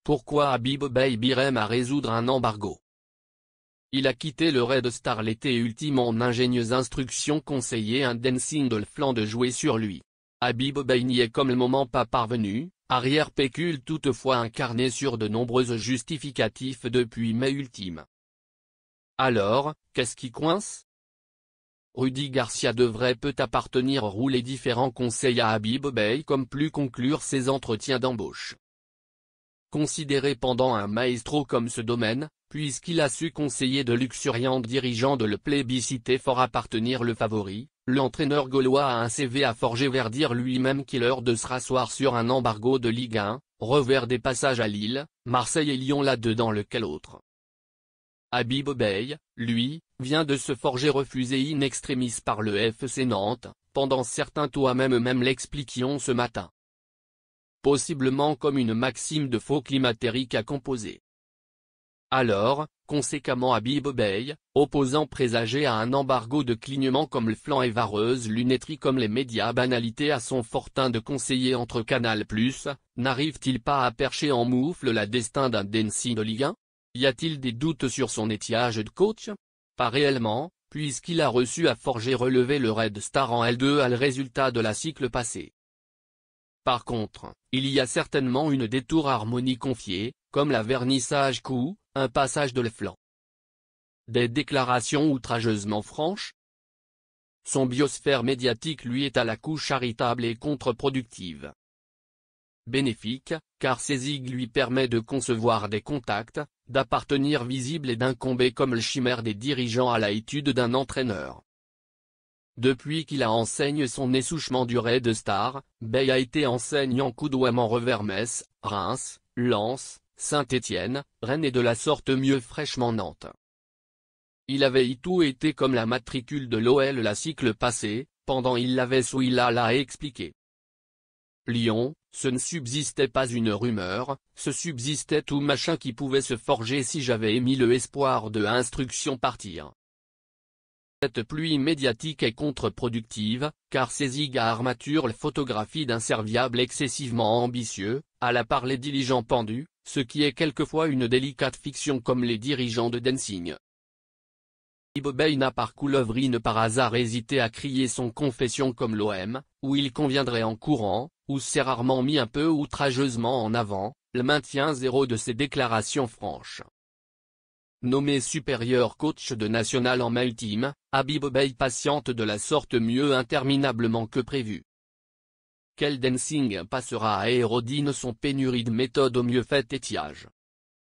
Pourquoi Habib Beye Birem à résoudre un embargo? Il a quitté le Red Star l'été ultime en ingénieuse instruction conseillé un Dancing de le flanc de jouer sur lui. Habib Beye n'y est comme le moment pas parvenu, arrière pécule toutefois incarné sur de nombreuses justificatifs depuis mai ultime. Alors, qu'est-ce qui coince? Rudy Garcia devrait peut appartenir au rôle et différents conseils à Habib Beye comme plus conclure ses entretiens d'embauche. Considéré pendant un maestro comme ce domaine, puisqu'il a su conseiller de luxuriants dirigeants de le plébisciter fort appartenir le favori, l'entraîneur gaulois a un CV à forger vers dire lui-même qu'il est l'heure de se rasseoir sur un embargo de Ligue 1, revers des passages à Lille, Marseille et Lyon là-dedans lequel autre. Habib Beye, lui, vient de se forger refusé in extremis par le FC Nantes, pendant certains toi-même l'expliquions ce matin. Possiblement comme une maxime de faux climatérique à composer. Alors, conséquemment Habib Beye, opposant présagé à un embargo de clignement comme le flanc et vareuse lunetterie comme les médias banalité à son fortin de conseiller entre Canal+, n'arrive-t-il pas à percher en moufle la destin d'un Dancing de Ligue 1? Y a-t-il des doutes sur son étiage de coach? Pas réellement, puisqu'il a reçu à forger relever le Red Star en L2 à le résultat de la cycle passé. Par contre, il y a certainement une détour harmonie confiée, comme la vernissage coup, un passage de le flanc. Des déclarations outrageusement franches? Son biosphère médiatique lui est à la coup charitable et contre-productive. Bénéfique, car ses zig lui permet de concevoir des contacts, d'appartenir visible et d'incomber comme le chimère des dirigeants à la étude d'un entraîneur. Depuis qu'il a enseigne son essouchement du Red Star, Beye a été enseignant coudoiement revers Metz, Reims, Lens, Saint-Étienne, Rennes et de la sorte mieux fraîchement Nantes. Il avait y tout été comme la matricule de l'OL la cycle passé, pendant il l'avait sous il l'a expliqué. Lyon, ce ne subsistait pas une rumeur, ce subsistait tout machin qui pouvait se forger si j'avais émis le espoir de instruction partir. Cette pluie médiatique est contre-productive, car ces zig à armature le photographie d'un serviable excessivement ambitieux, à la part les diligents pendus, ce qui est quelquefois une délicate fiction comme les dirigeants de Dancing. Habib Beye n'a par coulevrine par hasard hésité à crier son confession comme l'OM, où il conviendrait en courant, ou s'est rarement mis un peu outrageusement en avant, le maintien zéro de ses déclarations franches. Nommé supérieur coach de national en mai ultime, Habib Beye patiente de la sorte mieux interminablement que prévu. Quel Dancing passera à Aérodine son pénurie de méthode au mieux fait étiage?